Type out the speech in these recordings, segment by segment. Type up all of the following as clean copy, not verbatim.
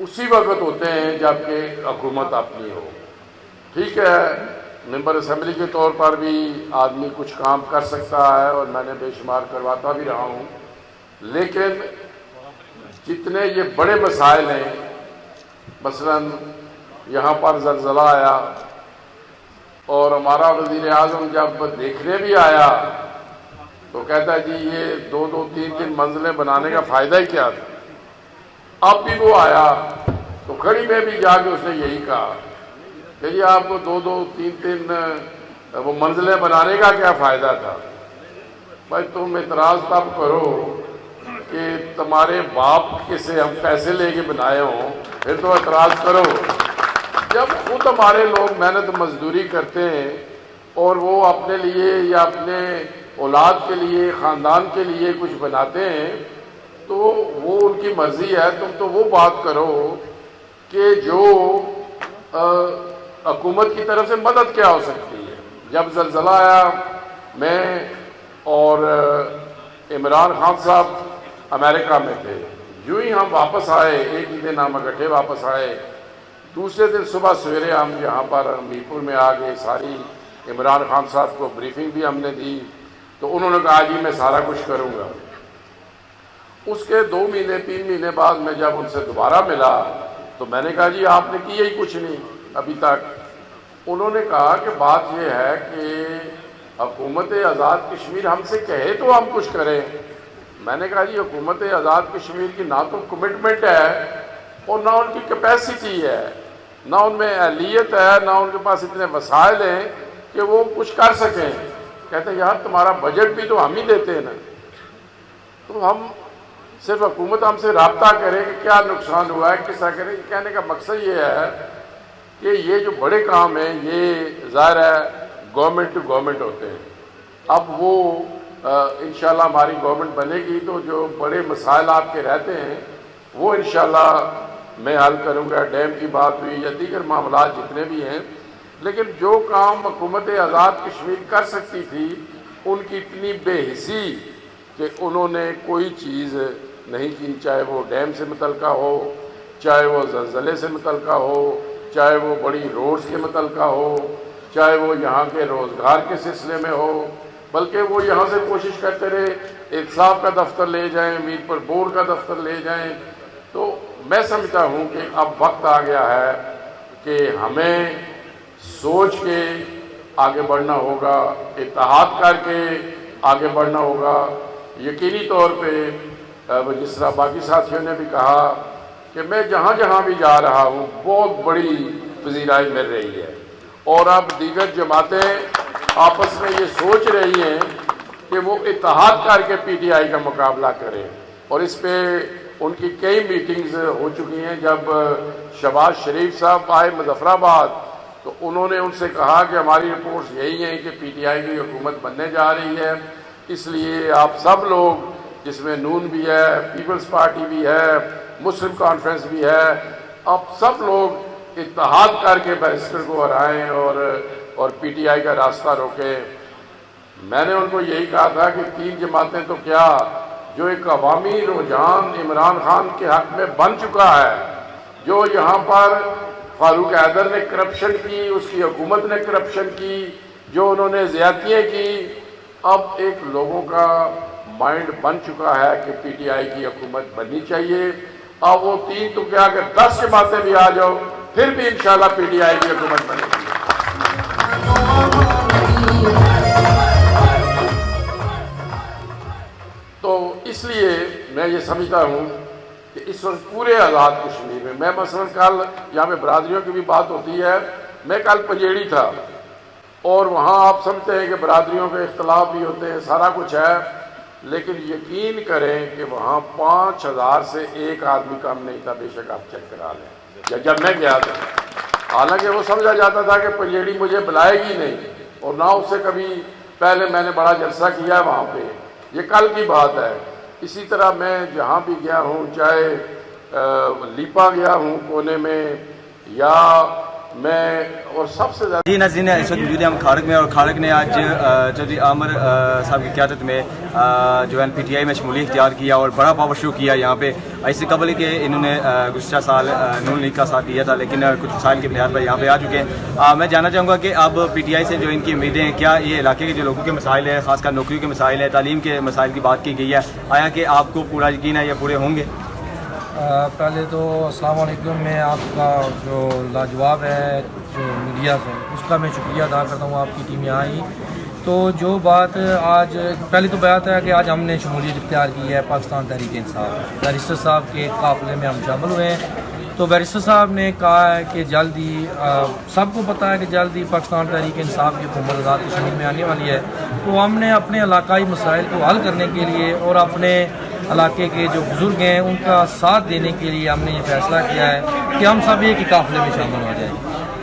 اسی وقت ہوتے ہیں جب کہ حکومت اپنی ہو. ٹھیک ہے، ممبر اسمبلی کے طور پر بھی آدمی کچھ کام کر سکتا ہے اور میں نے بے شمار کرواتا بھی رہا ہوں، لیکن جتنے یہ بڑے مسائل ہیں، مثلا یہاں پر زلزلہ آیا اور ہمارا وزیر اعظم جب دیکھنے بھی آیا تو کہتا ہے جی یہ 2-2 3-3 منزلیں بنانے کا فائدہ ہی کیا تھا. اب بھی وہ آیا تو کھڑی میں بھی جا کے اس نے یہی کہا کہ جی آپ کو 2-2 3-3 وہ منزلیں بنانے کا کیا فائدہ تھا. بھائی تم اعتراض تب کرو کہ تمہارے باپ کے سے ہم پیسے لے کے بنائے ہوں، پھر تو اعتراض کرو. جب خود ہمارے لوگ محنت مزدوری کرتے ہیں اور وہ اپنے لیے یا اپنے اولاد کے لیے، خاندان کے لیے کچھ بناتے ہیں تو وہ ان کی مرضی ہے. تم تو وہ بات کرو کہ جو حکومت کی طرف سے مدد کیا ہو سکتی ہے. جب زلزلہ آیا میں اور عمران خان صاحب امریکہ میں تھے، یوں ہی ہم واپس آئے، ایک ہی دن ہم اکٹھے واپس آئے. دوسرے دن صبح سویرے ہم یہاں پر میر پور میں آ گئے. ساری عمران خان صاحب کو بریفنگ بھی ہم نے دی تو انہوں نے کہا جی میں سارا کچھ کروں گا. اس کے 2 مہینے 3 مہینے بعد میں جب ان سے دوبارہ ملا تو میں نے کہا جی آپ نے کیا ہی کچھ نہیں ابھی تک. انہوں نے کہا کہ بات یہ ہے کہ حکومت آزاد کشمیر ہم سے کہے تو ہم کچھ کریں. میں نے کہا جی حکومت آزاد کشمیر کی نہ تو کمٹمنٹ ہے اور نہ ان کی کیپیسٹی ہے، نہ ان میں اہلیت ہے، نہ ان کے پاس اتنے وسائل ہیں کہ وہ کچھ کر سکیں. کہتے ہیں یار تمہارا بجٹ بھی تو ہم ہی دیتے ہیں نا. تو ہم صرف حکومت ہم سے رابطہ کرے کہ کیا نقصان ہوا ہے، کس طرح کرے. کہنے کا مقصد یہ ہے کہ یہ جو بڑے کام ہیں یہ ظاہر ہے گورنمنٹ ٹو گورنمنٹ ہوتے ہیں. اب وہ انشاءاللہ ہماری گورنمنٹ بنے گی تو جو بڑے مسائل آپ کے رہتے ہیں وہ انشاءاللہ میں حل کروں گا. ڈیم کی بات ہوئی یا دیگر معاملات جتنے بھی ہیں، لیکن جو کام حکومت آزاد کشمیر کر سکتی تھی ان کی اتنی بے حسی کہ انہوں نے کوئی چیز نہیں کی، چاہے وہ ڈیم سے متعلقہ ہو، چاہے وہ زلزلے سے متعلقہ ہو، چاہے وہ بڑی روڈز کے متعلقہ ہو، چاہے وہ یہاں کے روزگار کے سلسلے میں ہو. بلکہ وہ یہاں سے کوشش کرتے رہے احتساب کا دفتر لے جائیں، میر پر بورڈ کا دفتر لے جائیں. تو میں سمجھتا ہوں کہ اب وقت آ گیا ہے کہ ہمیں سوچ کے آگے بڑھنا ہوگا، اتحاد کر کے آگے بڑھنا ہوگا. یقینی طور پہ جس طرح باقی ساتھیوں نے بھی کہا کہ میں جہاں جہاں بھی جا رہا ہوں بہت بڑی پذیرائی مل رہی ہے، اور اب دیگر جماعتیں آپس میں یہ سوچ رہی ہیں کہ وہ اتحاد کر کے پی ٹی آئی کا مقابلہ کریں. اور اس پہ ان کی کئی میٹنگز ہو چکی ہیں. جب شہباز شریف صاحب آئے مظفر آباد تو انہوں نے ان سے کہا کہ ہماری رپورٹس یہی ہیں کہ پی ٹی آئی کی حکومت بننے جا رہی ہے، اس لیے آپ سب لوگ جس میں نون بھی ہے، پیپلز پارٹی بھی ہے، مسلم کانفرنس بھی ہے، آپ سب لوگ اتحاد کر کے بیرسٹر کو ہرائیں اور پی ٹی آئی کا راستہ روکیں. میں نے ان کو یہی کہا تھا کہ 3 جماعتیں تو کیا، جو ایک عوامی رجحان عمران خان کے حق میں بن چکا ہے، جو یہاں پر فاروق حیدر نے کرپشن کی، اس کی حکومت نے کرپشن کی، جو انہوں نے زیادتیاں کی، اب ایک لوگوں کا مائنڈ بن چکا ہے کہ پی ٹی آئی کی حکومت بننی چاہیے. اب وہ 3 تو کیا کہ 10 جماعتیں بھی آ جاؤ پھر بھی انشاءاللہ پی ٹی آئی کی حکومت بنے گی. تو اس لیے میں یہ سمجھتا ہوں کہ اس وقت پورے آزاد کشمیر میں مثلا کل یہاں پہ برادریوں کی بھی بات ہوتی ہے، میں کل پنجیڑی تھا اور وہاں آپ سمجھتے ہیں کہ برادریوں کے اختلاف بھی ہوتے ہیں، سارا کچھ ہے، لیکن یقین کریں کہ وہاں 5000 سے ایک آدمی کم نہیں تھا. بے شک آپ چیک کرا لیں. جب میں گیا تھا حالانکہ وہ سمجھا جاتا تھا کہ پنجیڑی مجھے بلائے گی نہیں اور نہ اس سے کبھی پہلے میں نے بڑا جلسہ کیا ہے وہاں پہ. یہ کل کی بات ہے. اسی طرح میں جہاں بھی گیا ہوں، چاہے لیپا گیا ہوں کونے میں یا میں اور سب سے زیادہ جی ناظرین، اس وقت موجود ہیں ہم کھارک میں، اور کھارک نے آج چودھری عامر صاحب کی قیادت میں جو ہے پی ٹی آئی میں شمولیت اختیار کیا اور بڑا پاور شو کیا یہاں پہ. اس سے قبل کہ انہوں نے گزشتہ سال نون لیگ کا ساتھ دیا تھا، لیکن کچھ مسائل کی بنیاد پر یہاں پہ آ چکے ہیں. میں جاننا چاہوں گا کہ اب پی ٹی آئی سے جو ان کی امیدیں ہیں، کیا یہ علاقے کے جو لوگوں کے مسائل ہیں، خاص کر نوکریوں کے مسائل ہیں، تعلیم کے مسائل کی بات کی گئی ہے، آیا کہ آپ کو پورا یقین ہے یہ پورے ہوں گے؟ پہلے تو السلام علیکم. میں آپ کا جو لاجواب ہے جو میڈیا سے، اس کا میں شکریہ ادا کرتا ہوں. آپ کی ٹیم یہاں آئی تو جو بات آج پہلی تو بات ہے کہ آج ہم نے شمولیت اختیار کی ہے پاکستان تحریک انصاف. بیرسٹر صاحب کے قافلے میں ہم شامل ہوئے ہیں. تو بیرسٹر صاحب نے کہا ہے کہ جلد ہی سب کو پتہ ہے کہ جلد ہی پاکستان تحریک انصاف کی حکومت آزاد کشمیر میں آنے والی ہے. تو ہم نے اپنے علاقائی مسائل کو حل کرنے کے لیے اور اپنے علاقے کے جو بزرگ ہیں ان کا ساتھ دینے کے لیے ہم نے یہ فیصلہ کیا ہے کہ ہم سب ایک ہی قافلے میں شامل ہو جائیں.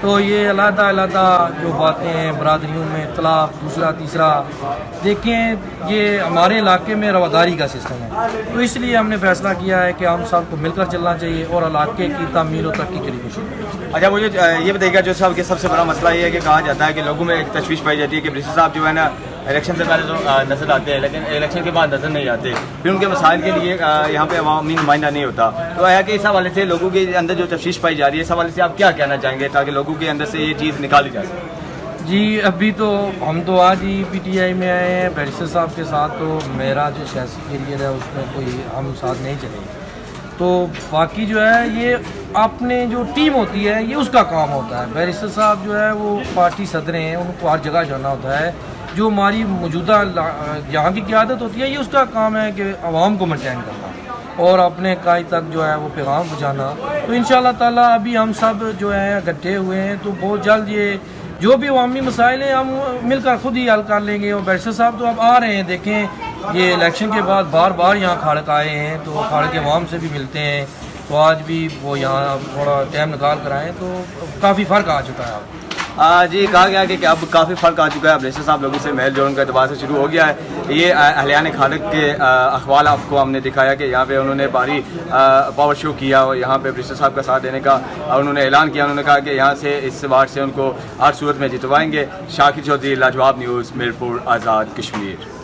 تو یہ علیحدہ جو باتیں ہیں برادریوں میں اختلاف، دوسرا تیسرا، دیکھیں یہ ہمارے علاقے میں رواداری کا سسٹم ہے. تو اس لیے ہم نے فیصلہ کیا ہے کہ ہم سب کو مل کر چلنا چاہیے اور علاقے کی تعمیر و ترقی کے لیے کوشش کرنی چاہیے. اچھا، مجھے یہ بتائیے گا جو صاحب کہ سب سے بڑا مسئلہ یہ ہے کہ کہا جاتا ہے کہ لوگوں میں ایک تشویش پائی جاتی ہے کہ بیرسٹر صاحب جو ہے نا الیکشن سے پہلے تو نظر آتے ہیں لیکن الیکشن کے بعد نظر نہیں آتے، پھر ان کے مسائل کے لیے یہاں پہ عوامی نمائندہ نہیں ہوتا. تو آیا کہ اس حوالے سے لوگوں کے اندر جو تشویش پائی جا رہی ہے، اس حوالے سے آپ کیا کہنا چاہیں گے تاکہ لوگوں کے اندر سے یہ چیز نکالی جا سکے؟ جی ابھی تو ہم تو آج ہی پی ٹی آئی میں آئے ہیں. بیرسٹر صاحب کے ساتھ تو میرا جو سیاسی کیریئر ہے اس میں کوئی ہم ساتھ نہیں چلے. تو باقی جو ہے یہ اپنے جو ٹیم ہوتی ہے یہ اس کا کام ہوتا ہے. بیرسٹر صاحب جو ہے وہ پارٹی صدر ہیں، ان کو ہر جگہ جانا ہوتا ہے. جو ہماری موجودہ یہاں کی قیادت ہوتی ہے یہ اس کا کام ہے کہ عوام کو مینٹین کرنا اور اپنے قائد تک جو ہے وہ پیغام پہنچانا. تو انشاءاللہ تعالیٰ ابھی ہم سب جو ہیں اکٹھے ہوئے ہیں تو بہت جلد یہ جو بھی عوامی مسائل ہیں ہم مل کر خود ہی حل کر لیں گے. اور بیرسٹر صاحب تو اب آ رہے ہیں، دیکھیں یہ الیکشن کے بعد بار بار یہاں کھارک آئے ہیں تو کھارک عوام سے بھی ملتے ہیں. تو آج بھی وہ یہاں تھوڑا ٹائم نکال کر آئے تو کافی فرق آ چکا ہے. اب جی کہا گیا کہ اب کافی فرق آ چکا ہے. بیرسٹر صاحب لوگوں سے میل جوڑنے کا اعتبار سے شروع ہو گیا ہے. یہ اہلیان کھارک کے اخوال آپ کو ہم نے دکھایا کہ یہاں پہ انہوں نے بھاری پاور شو کیا اور یہاں پہ بیرسٹر صاحب کا ساتھ دینے کا انہوں نے اعلان کیا. انہوں نے کہا کہ یہاں سے اس وارڈ سے ان کو ہر صورت میں جتوائیں گے. شاکر چودھری، لاجواب نیوز، میرپور، آزاد کشمیر.